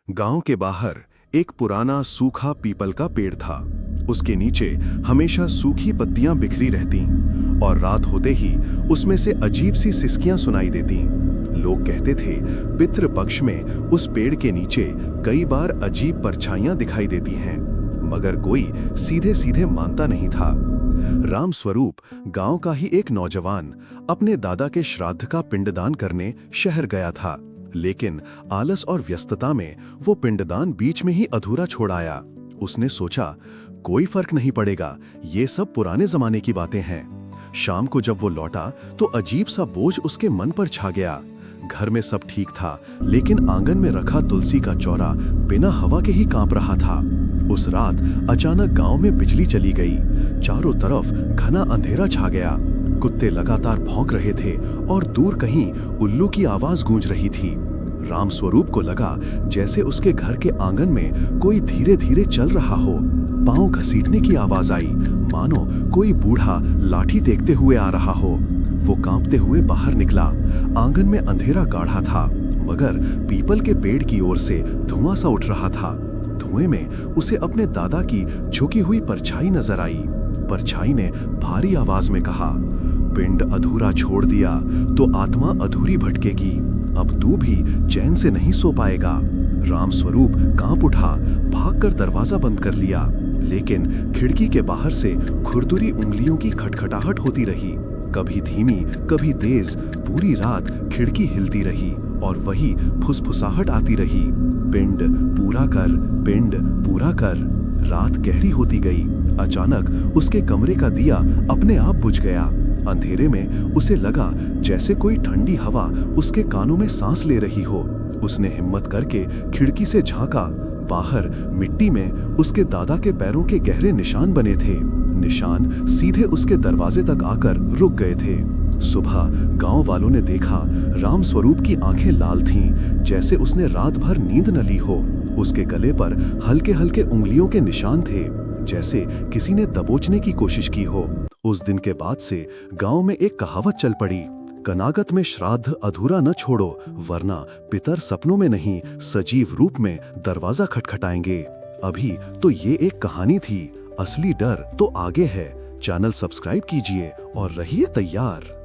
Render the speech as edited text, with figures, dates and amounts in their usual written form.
गांव के बाहर एक पुराना सूखा पीपल का पेड़ था। उसके नीचे हमेशा सूखी पत्तियां बिखरी रहती और रात होते ही उसमें से अजीब सी सिसकियां सुनाई देती। लोग कहते थे पितृ पक्ष में उस पेड़ के नीचे कई बार अजीब परछाइयां दिखाई देती हैं, मगर कोई सीधे सीधे मानता नहीं था। राम स्वरूप गांव का ही एक नौजवान अपने दादा के श्राद्ध का पिंडदान करने शहर गया था, लेकिन आलस और व्यस्तता में वो पिंडदान बीच में ही अधूरा छोड़ आया। उसने सोचा कोई फर्क नहीं पड़ेगा, ये सब पुराने जमाने की बातें हैं। शाम को जब वो लौटा तो अजीब सा बोझ उसके मन पर छा गया। घर में सब ठीक था, लेकिन आंगन में रखा तुलसी का चौरा बिना हवा के ही कांप रहा था। उस रात अचानक गांव में बिजली चली गई। चारों तरफ घना अंधेरा छा गया। कुत्ते लगातार भौंक रहे थे और दूर कहीं उल्लू की आवाज गूंज रही थी। राम स्वरूप को लगा जैसे उसके घर के आंगन में कोई धीरे धीरे चल रहा हो। पांव घसीटने की आवाज आई, मानो कोई बूढ़ा लाठी देखते हुए आ रहा हो। वो कांपते हुए बाहर निकला। आंगन में अंधेरा गाढ़ा था, मगर पीपल के पेड़ की ओर से धुआं सा उठ रहा था। धुएं में उसे अपने दादा की झुकी हुई परछाई नजर आई। परछाई ने भारी आवाज में कहा, पिंड अधूरा छोड़ दिया तो आत्मा अधूरी भटकेगी। अब तू भी चैन से नहीं सो पाएगा। राम स्वरूप कांप उठा, भागकर दरवाजा बंद कर लिया, लेकिन खिड़की के बाहर से खुरदुरी उंगलियों की खटखटाहट होती रही, कभी धीमी कभी तेज। पूरी रात खिड़की हिलती रही और वही फुसफुसाहट आती रही, पिंड पूरा कर, पिंड पूरा कर। रात गहरी होती गई। अचानक उसके कमरे का दिया अपने आप बुझ गया। अंधेरे में उसे लगा जैसे कोई ठंडी हवा उसके कानों में सांस ले रही हो। उसने हिम्मत करके खिड़की से झांका। बाहर मिट्टी में उसके दादा के पैरों के गहरे निशान बने थे। निशान सीधे उसके दरवाजे तक आकर रुक गए थे। सुबह गांव वालों ने देखा राम स्वरूप की आंखें लाल थीं, जैसे उसने रात भर नींद न ली हो। उसके गले पर हल्के हल्के उंगलियों के निशान थे, जैसे किसी ने दबोचने की कोशिश की हो। उस दिन के बाद से गांव में एक कहावत चल पड़ी, कनागत में श्राद्ध अधूरा न छोड़ो, वरना पितर सपनों में नहीं सजीव रूप में दरवाजा खटखटाएंगे। अभी तो ये एक कहानी थी, असली डर तो आगे है। चैनल सब्सक्राइब कीजिए और रहिए तैयार।